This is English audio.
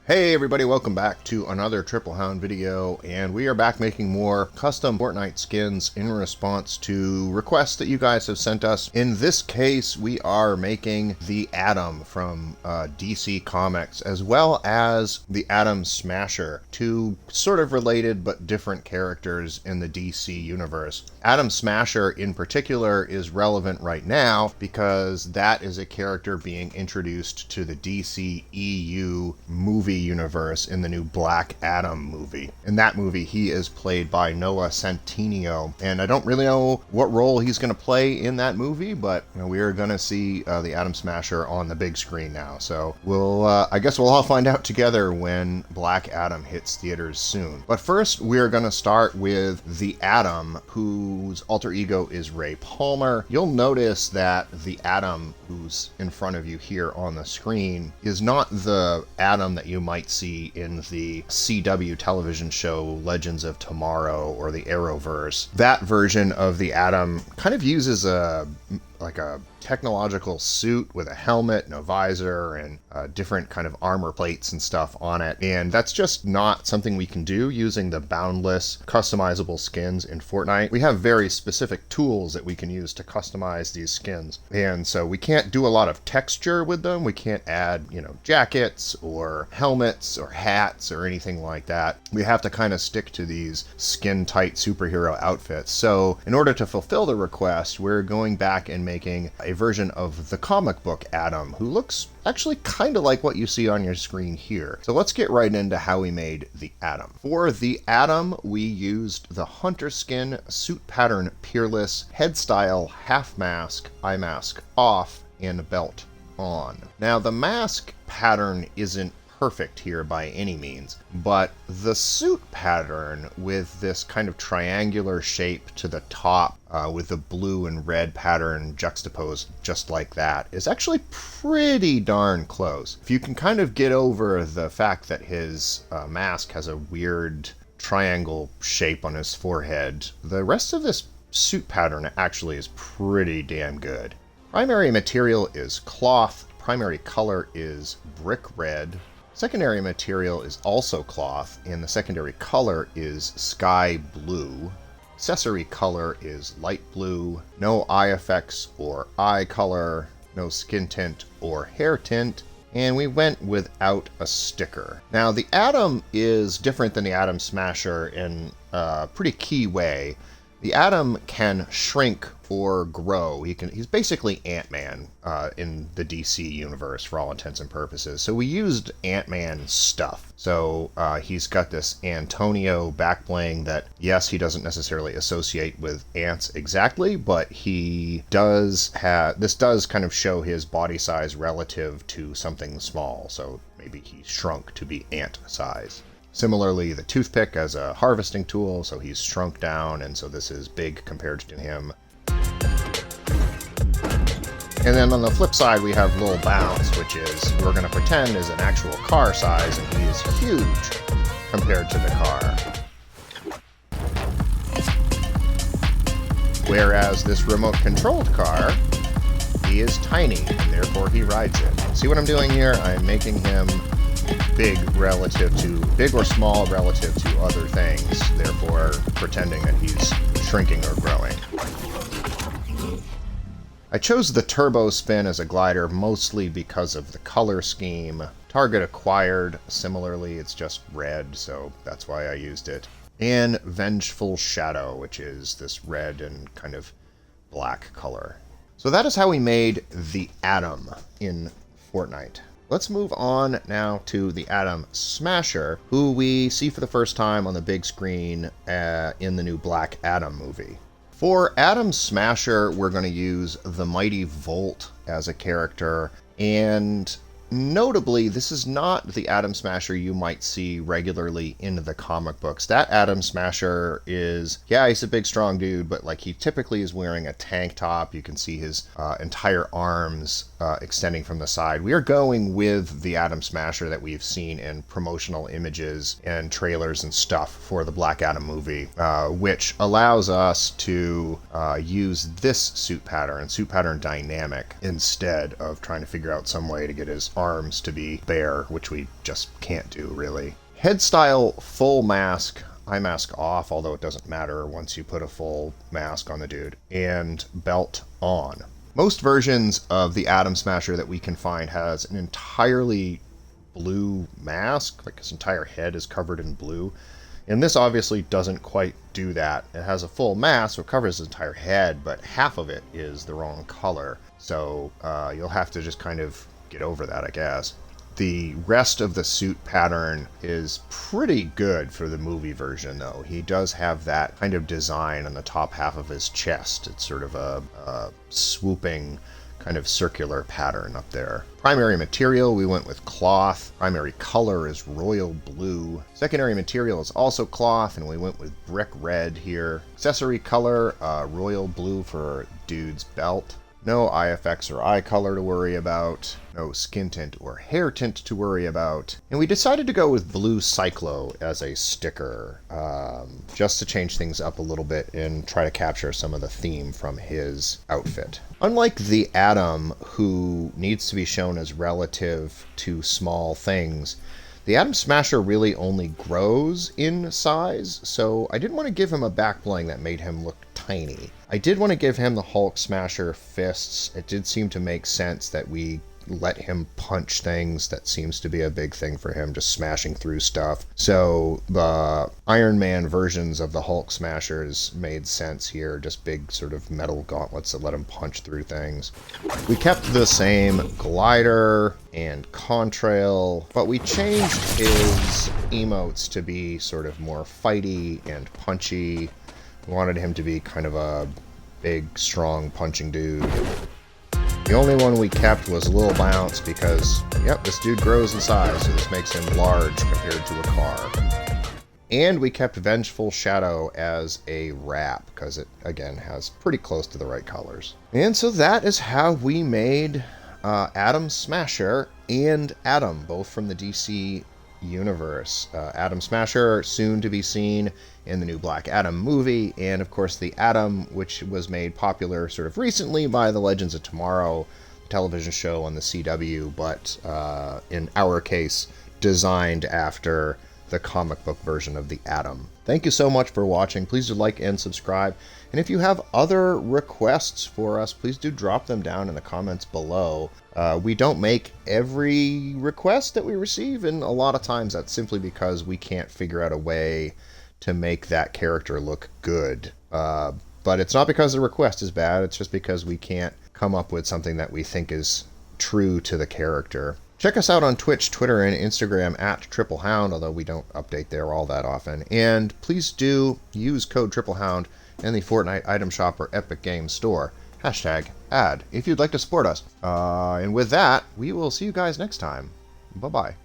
Hey everybody, welcome back to another Triple Hound video, and we are back making more custom Fortnite skins in response to requests that you guys have sent us. In this case, we are making the Atom from DC Comics, as well as the Atom Smasher, two sort of related but different characters in the DC universe. Atom Smasher in particular is relevant right now because that is a character being introduced to the DCEU movie universe in the new Black Adam movie. In that movie, he is played by Noah Centineo, and I don't really know what role he's going to play in that movie, but we are going to see the Atom Smasher on the big screen now. So I guess we'll all find out together when Black Adam hits theaters soon. But first, we're going to start with the Atom, whose alter ego is Ray Palmer. You'll notice that the Atom who's in front of you here on the screen is not the Atom that you might see in the CW television show Legends of Tomorrow or the Arrowverse. That version of the Atom kind of uses a technological suit with a helmet and a visor and different kind of armor plates and stuff on it, and that's just not something we can do using the Boundless customizable skins in Fortnite. We have very specific tools that we can use to customize these skins, and so we can't do a lot of texture with them. We can't add, jackets or helmets or hats or anything like that. We have to kind of stick to these skin-tight superhero outfits. So in order to fulfill the request, we're going back and making a version of the comic book Atom, who looks actually kind of like what you see on your screen here. So let's get right into how we made the Atom. For the Atom, we used the Hunter Skin Suit Pattern Peerless, Head Style Half Mask, Eye Mask off, and Belt on. Now the mask pattern isn't perfect here by any means, but the suit pattern with this kind of triangular shape to the top with the blue and red pattern juxtaposed just like that is actually pretty darn close. If you can kind of get over the fact that his mask has a weird triangle shape on his forehead, the rest of this suit pattern actually is pretty damn good. Primary material is cloth, primary color is brick red, secondary material is also cloth, and the secondary color is sky blue. Accessory color is light blue, no eye effects or eye color, no skin tint or hair tint, and we went without a sticker. Now the Atom is different than the Atom Smasher in a pretty key way. The Atom can shrink or grow. He's basically Ant-Man in the DC universe for all intents and purposes. So we used Ant-Man stuff. So he's got this Antonio back bling that, yes, he doesn't necessarily associate with ants exactly, but this does kind of show his body size relative to something small. So maybe he's shrunk to be ant size. Similarly, the toothpick as a harvesting tool, so he's shrunk down, and so this is big compared to him. And then on the flip side, we have Lil Bounce, which is, we're going to pretend is an actual car size, and he is huge compared to the car. Whereas this remote-controlled car, he is tiny, and therefore he rides it. See what I'm doing here? I'm making him big or small relative to other things, therefore pretending that he's shrinking or growing. I chose the Turbo Spin as a glider mostly because of the color scheme. Target acquired, similarly, it's just red, so that's why I used it. And Vengeful Shadow, which is this red and kind of black color. So that is how we made the Atom in Fortnite. Let's move on now to the Atom Smasher, who we see for the first time on the big screen in the new Black Adam movie. For Atom Smasher, we're going to use the Mighty Volt as a character, and notably, this is not the Atom Smasher you might see regularly in the comic books. That Atom Smasher is, yeah, he's a big, strong dude, but he typically is wearing a tank top. You can see his entire arms extending from the side. We are going with the Atom Smasher that we've seen in promotional images and trailers and stuff for the Black Adam movie, which allows us to use this suit pattern dynamic instead of trying to figure out some way to get his arm arms to be bare, which we just can't do, really. Head style, full mask. Eye mask off, although it doesn't matter once you put a full mask on the dude. And belt on. Most versions of the Atom Smasher that we can find has an entirely blue mask, like his entire head is covered in blue. And this obviously doesn't quite do that. It has a full mask, so it covers his entire head, but half of it is the wrong color. So you'll have to just kind of get over that, I guess. The rest of the suit pattern is pretty good for the movie version, though. He does have that kind of design on the top half of his chest. It's sort of a swooping kind of circular pattern up there. Primary material, we went with cloth. Primary color is royal blue. Secondary material is also cloth, and we went with brick red here. Accessory color, royal blue for dude's belt. No eye effects or eye color to worry about. No skin tint or hair tint to worry about. And we decided to go with blue Cyclo as a sticker, just to change things up a little bit and try to capture some of the theme from his outfit. Unlike the Atom, who needs to be shown as relative to small things, the Atom Smasher really only grows in size, so I didn't want to give him a back bling that made him look tiny. I did want to give him the Hulk Smasher fists. It did seem to make sense that we let him punch things. That seems to be a big thing for him, just smashing through stuff. So the Iron Man versions of the Hulk Smashers made sense here, just big sort of metal gauntlets that let him punch through things. We kept the same glider and contrail, but we changed his emotes to be sort of more fighty and punchy. We wanted him to be kind of a big, strong, punching dude. The only one we kept was Lil Bounce because, yep, this dude grows in size, so this makes him large compared to a car. And we kept Vengeful Shadow as a wrap because it, again, has pretty close to the right colors. And so that is how we made Atom Smasher and Atom, both from the DC universe. Atom Smasher, soon to be seen in the new Black Adam movie, and of course the Atom, which was made popular sort of recently by the Legends of Tomorrow television show on the CW, but in our case, designed after the comic book version of the Atom. Thank you so much for watching. Please do like and subscribe. And if you have other requests for us, please do drop them down in the comments below. We don't make every request that we receive, and a lot of times that's simply because we can't figure out a way to make that character look good. But it's not because the request is bad, it's just because we can't come up with something that we think is true to the character. Check us out on Twitch, Twitter, and Instagram at TripleHound, although we don't update there all that often. And please do use code TripleHound in the Fortnite item shop or Epic Games Store. #ad if you'd like to support us. And with that, we will see you guys next time. Bye-bye.